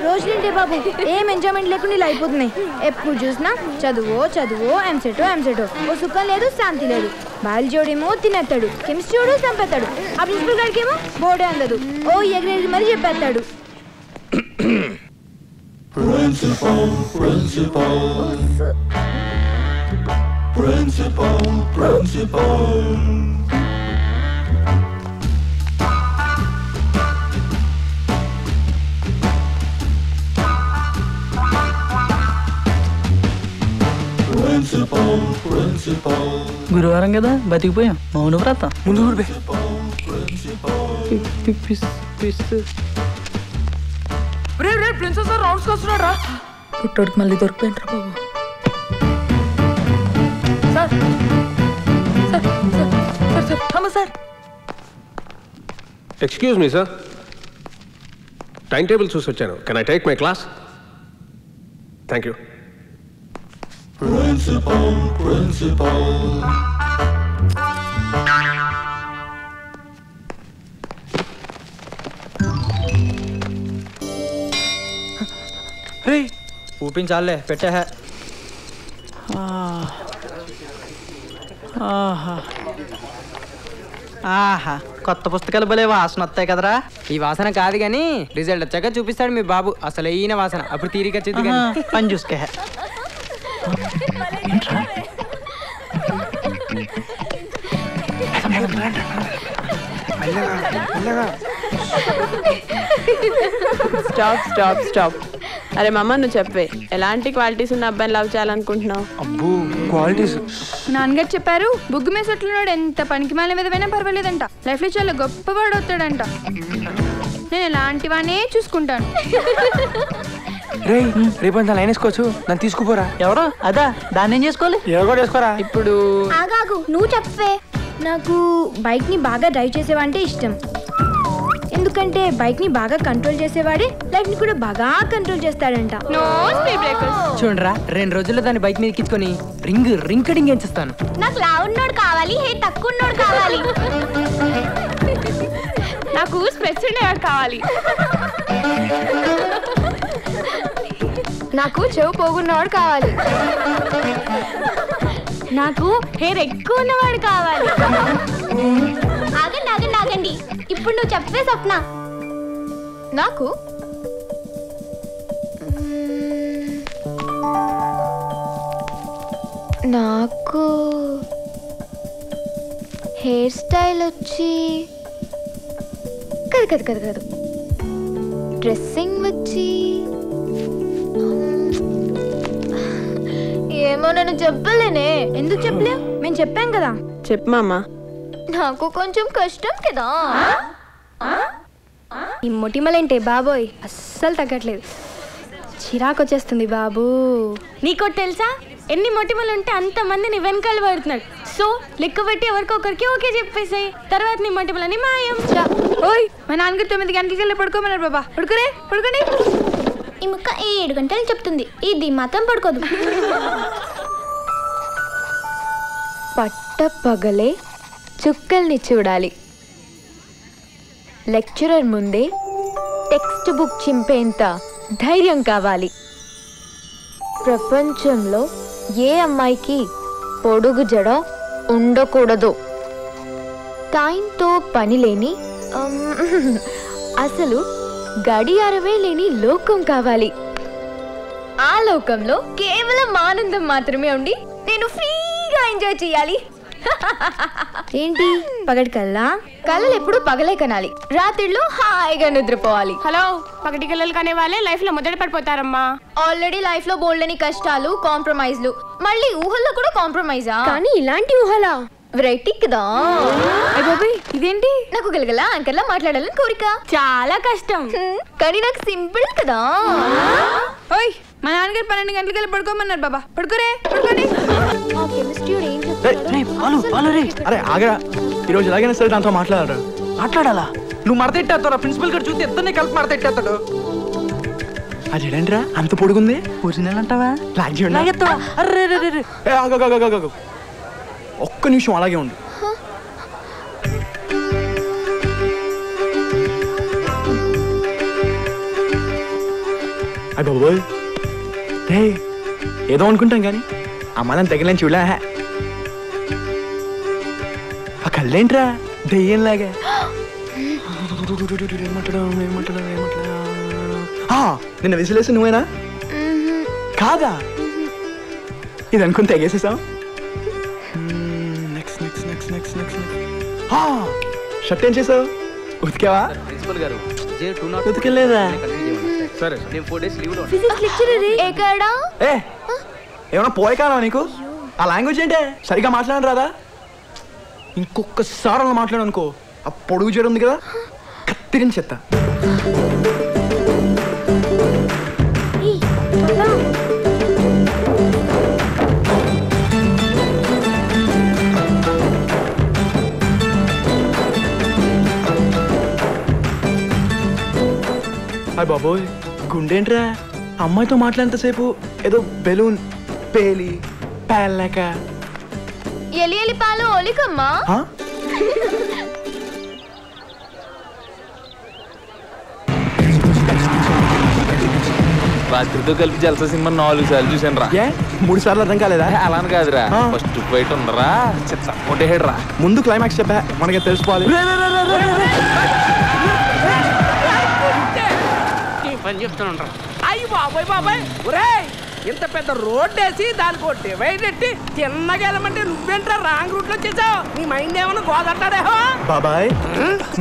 రోజులేంటే బాబు ఏం ఎంజాయ్మెంట్ లేకుండా ఇలా అయిపోతున్నాయి. ఎప్పుడు చూసినా చదువు ఎంసెటో ఓ సుఖం లేదు శాంతి లేదు. బయాలజీడేమో తినేస్తాడు, కెమిస్ట్రీ వాడు చంపేస్తాడు, ఆ ప్రిన్సిపల్ గారికేమో బోర్డే అందదు, ఓ ఎగిరెగిరి మరి చెప్పేస్తాడు. గురువారం కదా బతికిపోయాం. మౌన వ్రతం ముందు ప్రిన్సెస్ రౌండ్స్ వస్తున్నాడు రా. పుట్టోడికి మళ్ళీ దొరికిపోయింటారా బాబు. Sir excuse me sir, time table చూసి వచ్చాను. Can I take my class? Thank you. ఊపించాలే పెట్టే. ఆహా, కొత్త పుస్తకాలు భలే వాసన వస్తాయి కదరా. ఈ వాసన కాదు గాని రిజల్ట్ వచ్చాక చూపిస్తాడు మీ బాబు అసలు ఈయన వాసన. అప్పుడు తీరిక పని చూసుకే. Stop stop stop. అరే మమ్మ నువ్వు చెప్పే, ఎలాంటి క్వాలిటీస్ ఉన్న అబ్బాయిని లవ్ చేయాలనుకుంటున్నావు? అబ్బో క్వాలిటీస్ నాన్నగారు చెప్పారు, బుగ్గు మేసట్లున్నాడు ఎంత పనికి మాల విధమైనా పర్వాలేదంట, లైఫ్ లో చాలా గొప్పవాడు అవుతాడంట. నేను ఎలాంటివానే చూసుకుంటాను. రేపంతా లైన్ వేసుకోవచ్చు, నన్ను తీసుకుపోరా. ఎవరో అదా, దాన్ని ఏం చేసుకోవాలి? ఎవరు చేసుకోరా. ఇప్పుడు ఆగాగు, నువ్వు చెప్పే. నాకు బైక్ ని బాగా డ్రైవ్ చేసేవాడంటే ఇష్టం. ఎందుకంటే బైక్ ని బాగా కంట్రోల్ చేసేవాడే లైఫ్ ని కూడా బాగా కంట్రోల్ చేస్తాడంట. చూడరా, 2 రోజుల్లో దాన్ని బైక్ మీద ఎక్కించుకొని రింకడింగ్ ఎంచేస్తాను. నాకు లావు ఉన్నోడు కావాలి, హే తక్కువ ఉన్నోడు కావాలి. నాకు స్పెట్స్ ఉండేవాడు కావాలి. నాకు చెవు పోగున్నవాడు కావాలి. నాకు హెయిర్ ఎక్కువ ఉన్నవాడు కావాలి. ఆగండి ఆగండి ఆగండి, ఇప్పుడు నువ్వు చెప్పే స్వప్న. నాకు నాకు హెయిర్ స్టైల్ వచ్చి కాదు డ్రెస్సింగ్ వచ్చి ఏమో నన్ను చెప్పలేనే. ఎందుకు చెప్పలేవు? మేము చెప్పాం కదా. చెప్పు మామ. నాకు కొంచెం కష్టం కదా. ఈ మొటిమలంటే బాబోయ్ అస్సలు తగ్గట్లేదు, చిరాకు వచ్చేస్తుంది బాబు. నీకోటి తెలుసా, ఎన్ని మొటిమలు ఉంటే అంతమందిని వెనకాల పడుతున్నాడు. సో లెక్క పెట్టి ఎవరికొకరికి ఓకే చెప్పేసాయి, తర్వాత నీ మొటిమలని మాయం. ఓయ్, మా నాన్నగారు 9 గంటలకి వెళ్ళి పడుకోమన్నారు బాబా. పడుకోండి. ఈ ముక్క 7 గంటలు చెప్తుంది, ఇది మాత్రం పడుకోదు. పట్ట పగలే చుక్కల్ని చూడాలి, లెక్చరర్ ముందే టెక్స్ట్ బుక్ చింపేంత ధైర్యం కావాలి. ప్రపంచంలో ఏ అమ్మాయికి పొడుగు జడ ఉండకూడదు. టైంతో పని లేని అసలు గడియారమే లేని లోకం కావాలి. ఆ లోకంలో కేవలం ఆనందం మాత్రమే ఉండి నేను ఫ్రీగా ఎంజాయ్ చేయాలి. ఏంటి పగటి కల్లా? కళ్ళలు ఎప్పుడు పగలే కనాలి, రాత్రిళ్ళు హాయిగా నిద్రపోవాలి. హలో, పగటి కళ్ళలు కనే వాళ్ళే లైఫ్ లో మొదట పడిపోతారమ్మా. ఆల్రెడీ లైఫ్ లో బోల్డని కష్టాలు, కాంప్రమైజ్లు, మళ్ళీ ఊహల్లో కూడా కాంప్రమైజా? కానీ ఇలాంటి ఊహలా వెరైటీ కదా. ఇదేంటి? నాకు గలగల యాంకర్లా మాట్లాడాలని కోరిక. చాలా కష్టం కానీ నాకు సింపుల్ కదా. ఓయ్, మా నాన్నగారు 12 గంటలకి వెళ్ళి పడుకోమన్నారు బాబా. పడుకోండి. అరే ఆగరా, ఈరోజు ఎలాగైనా సరే దాంతో మాట్లాడాలా? నువ్వు మడతెట్టేస్తారా? ప్రిన్సిపల్ గారు చూస్తే ఇద్దరిని కలిపి మడతెట్టేస్తాడు. అది ఏంట్రా అంత పొడుగుంది? ఒరిజినల్ అంటావా? ఒక్క నిమిషం అలాగే ఉండు. అయ్య బాబోయ్ రే ఏదో అనుకుంటాం కానీ అమ్మాయిని తగిలని చూడలే ఆ కళ్ళేంట్రా దెయ్యంలాగా నిన్న విసిలేసి నువ్వేనా కాదా ఇది అనుకుని తెగేసేసాం next next next next next shirt ఏం చేసావు ఉతికావా ప్రిన్సిపల్ గారు ఉతికెళ్ళలేదా సరే నేను 4 days లీవ్ లో ఫిజిక్స్ లెక్చరర్ ఎక్కడా ఏ ఏమన్నా పోయే కాలం నీకు ఆ లాంగ్వేజ్ ఏంటే సరిగా మాట్లాడను రాదా ఇంకొకసారి అలా మాట్లాడు అనుకో ఆ పొడుగు జడ ఉంది కదా కత్తిరించి చెత్త అయ్య బాబోయ్ గుండేంట్రా అమ్మాయితో మాట్లాడేంతసేపు ఏదో బెలూన్ పేలి పేలక ఎలి ఎలి పాలు ఒలికమ్మా రాత్రితో కలిపి జలసా సినిమా 4 సార్లు చూసాను రా. 3 సార్లు అర్థం కాలేదా? అలాని కాదురా, ఫస్ట్ ఫైట్ ఉండరా చిత్త కొట్టేసాడు రా. ముందు క్లైమాక్స్ చెప్పా, మనకి తెలుసుకోవాలి. అయ్యి బాబాయ్ బాబాయ్, ఒరేయ్ ఇంత పెద్ద రోడ్ వేసి దానికి ఒక డివైడ్ ఎట్టి చిన్నగా వెళ్ళమంటే నువ్వేంట్రా రాంగ్ రూట్ లో చేసావు? నీ మైండ్ ఏమన్నా గోదంటాడేహో బాబాయ్.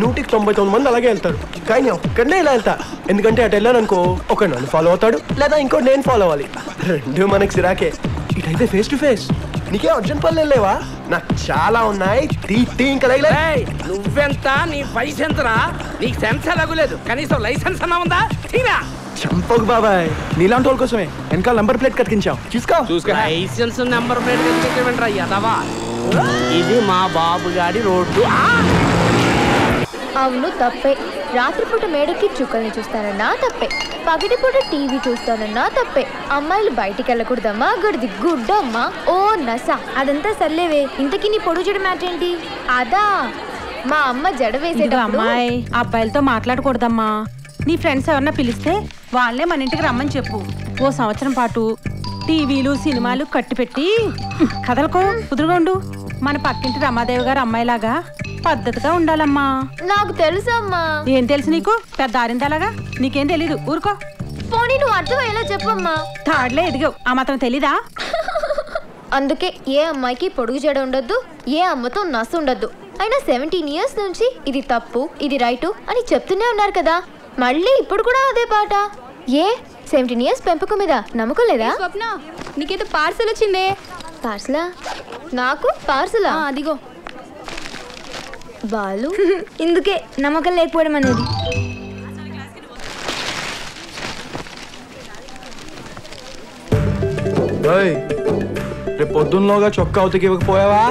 199 మంది అలాగే వెళ్తారు, కానీ ఒక్కడనే ఇలా వెళ్తా. ఎందుకంటే అటు వెళ్ళాను అనుకో, ఒక నన్ను ఫాలో అవుతాడు, లేదా ఇంకో నేను ఫాలో అవ్వాలి. రెండు మనకి సిరాకే. ఇటైతే ఫేస్ టు ఫేస్. నీకే అర్జెంట్ పనులు వెళ్ళేవా? నాకు చాలా ఉన్నాయి. ఇంకా నువ్వెంత, నీ వయసు ఎంతరా? నీకు సెన్స్ ఎలాగలేదు, కనీసం లైసెన్స్ అన్నా ఉందా? తీరా చంపకు బాబాయ్, నీలాంటి వాళ్ళ కోసమే వెనకాల నంబర్ ప్లేట్ కతికించావు. చూసుకో. లైసెన్స్ నెంబర్ ప్లేట్ కతికించమంటారా యదవా? ఇది మా బాబు గాడి రోడ్డు. అవును, తప్పే. రాత్రిపూట మేడకి చుక్కల్ని చూస్తానన్నా తప్పే, పగటిపూట టీవీ చూస్తానన్నా తప్పే. అమ్మాయిలు బయటికి వెళ్ళకూడదమ్మా, గడిది గుడ్డమ్మా. ఓ నసా, అదంతా సర్లేవే. ఇంతకీ నీ పొడుగు జడ మ్యాటర్ ఏంటి? అదా, మా అమ్మ జడ వేసేటప్పుడు అమ్మాయి అబ్బాయిలతో మాట్లాడకూడదమ్మా. నీ ఫ్రెండ్స్ ఎవరన్నా పిలిస్తే వాళ్ళే మన ఇంటికి రమ్మని చెప్పు. ఓ సంవత్సరం పాటు టీవీలు సినిమాలు కట్టిపెట్టి కదలకో, కుదురుగా ఉండు. మన పక్కింటి రమాదేవి గారు అమ్మాయిలాగా పద్ధతిగా ఉండాలమ్మా. నాకు తెలుసమ్మా. ఏం తెలుసు నీకు? పెద్ద ఆరిందలాగా నీకేం తెలీదు, ఊరుకో. పోనీ నువ్వు అర్థమయ్యేలా చెప్పమ్మా. థర్డ్లే ఎదిగావు, ఆ మాత్రం తెలీదా? అందుకే ఏ అమ్మాయికి పొడుగు జడ ఉండొద్దు, ఏ అమ్మతో నసు ఉండొద్దు. అయినా 17 years నుంచి ఇది తప్పు, ఇది రైటు అని చెప్తూనే ఉన్నారు కదా. మళ్ళీ ఇప్పుడు కూడా అదే పాట. ఏ 17 years పెంపకం మీద నమ్మకం లేదా? స్వప్న, నీకేదో పార్సల్ వచ్చిందే. పార్సలా? నాకు పార్సలా? అదిగో. బాలు, ఇందుకే నమ్మకం లేకపోవడం అనేది. రేపు పొద్దున్నలోగా చొక్కా ఉతికి ఇవ్వకపోయావా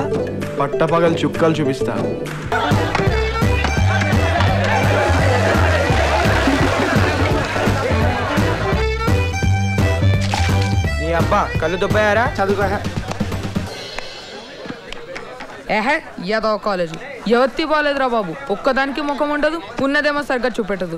పట్టపగలు చుక్కలు చూపిస్తా. నీ అబ్బా కళ్ళు దుబ్బాయారా? చదువుకో. ఏహే ఏదో కాలేజు ఎవత్తి బాలేదురా బాబు. ఒక్కదానికి ముఖం ఉండదు, ఉన్నదేమో సరిగ్గా చూపెట్టదు.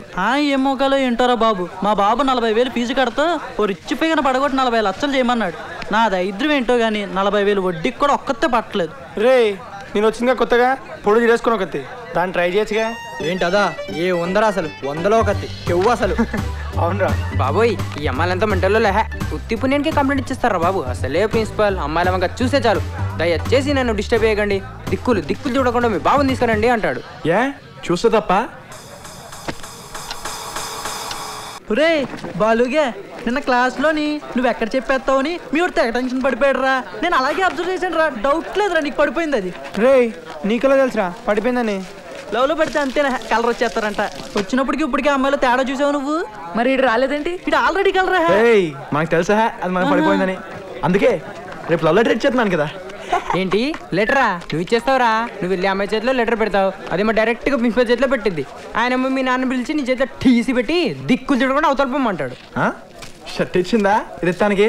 ఏం మోకాలో ఏంటోరా బాబు. మా బాబు 40,000 ఫీజు కడతా ఓ రిచ్ పిగన పడగొట్టి 40 లక్షలు చేయమన్నాడు. నా దరిద్రం ఏంటో కానీ 40,000 వడ్డీకి కూడా ఒక్కతే పట్టలేదు. రే, నేను వచ్చిందిగా కొత్తగా పొడుగు చేసుకుని ఒకటి దాన్ని ట్రై చేయొచ్చుగా. ఏంటదా? ఏ ఉందరా అసలు? 100లో ఒకటి చెవు అసలు. అవునరా బాబోయ్, ఈ అమ్మాయిలంతా మెంటల్లో లేహే. ఉత్తి పుణ్యానికి కంప్లైంట్ ఇచ్చేస్తారా బాబు? అసలే ప్రిన్సిపల్ అమ్మాయిల వంక చూసే చాలు దయచేసి నన్ను డిస్టర్బ్ చేయకండి, దిక్కులు చూడకుండా మీ బాబుని తీసుకురండి అంటాడు. ఏ చూస్తే తప్ప? రే బాలుగే, నిన్న క్లాస్లోని నువ్వు ఎక్కడ చెప్పేస్తావని మీ వాడు తెగ టెన్షన్ పడిపోయాడు రా. నేను అలాగే అబ్జర్వ్ చేశాను రా. డౌట్ లేదురా నీకు పడిపోయింది అది. రే, నీకెలా తెలుసురా పడిపోయిందని? లవ్లో పడితే అంతేనా, కలర్ వచ్చేస్తారంట. వచ్చినప్పటికి ఇప్పటికే అమ్మాయిలో తేడా చూసావు నువ్వు. మరి ఇటు రాలేదేంటి? ఇటు ఆల్రెడీ కలరా. మనకు తెలుసా అది మనం పడిపోయిందని? అందుకే రేపు లవ్ లెటర్ ఇచ్చేస్తున్నాను కదా. ఏంటి లెటరా? నువ్వు ఇచ్చేస్తావురా? నువ్వు వెళ్ళి అమ్మాయి చేతిలో లెటర్ పెడతావు, అదేమో డైరెక్ట్ గా ప్రిన్సిపల్ చేతిలో పెట్టింది. ఆయన మీ నాన్న పిలిచి నీ చేతిలో టీసీ పెట్టి దిక్కులు చూడకుండా అవతల పొమ్మంటాడు. షర్ట్ ఇచ్చిందా ఇది ఇస్తానికి?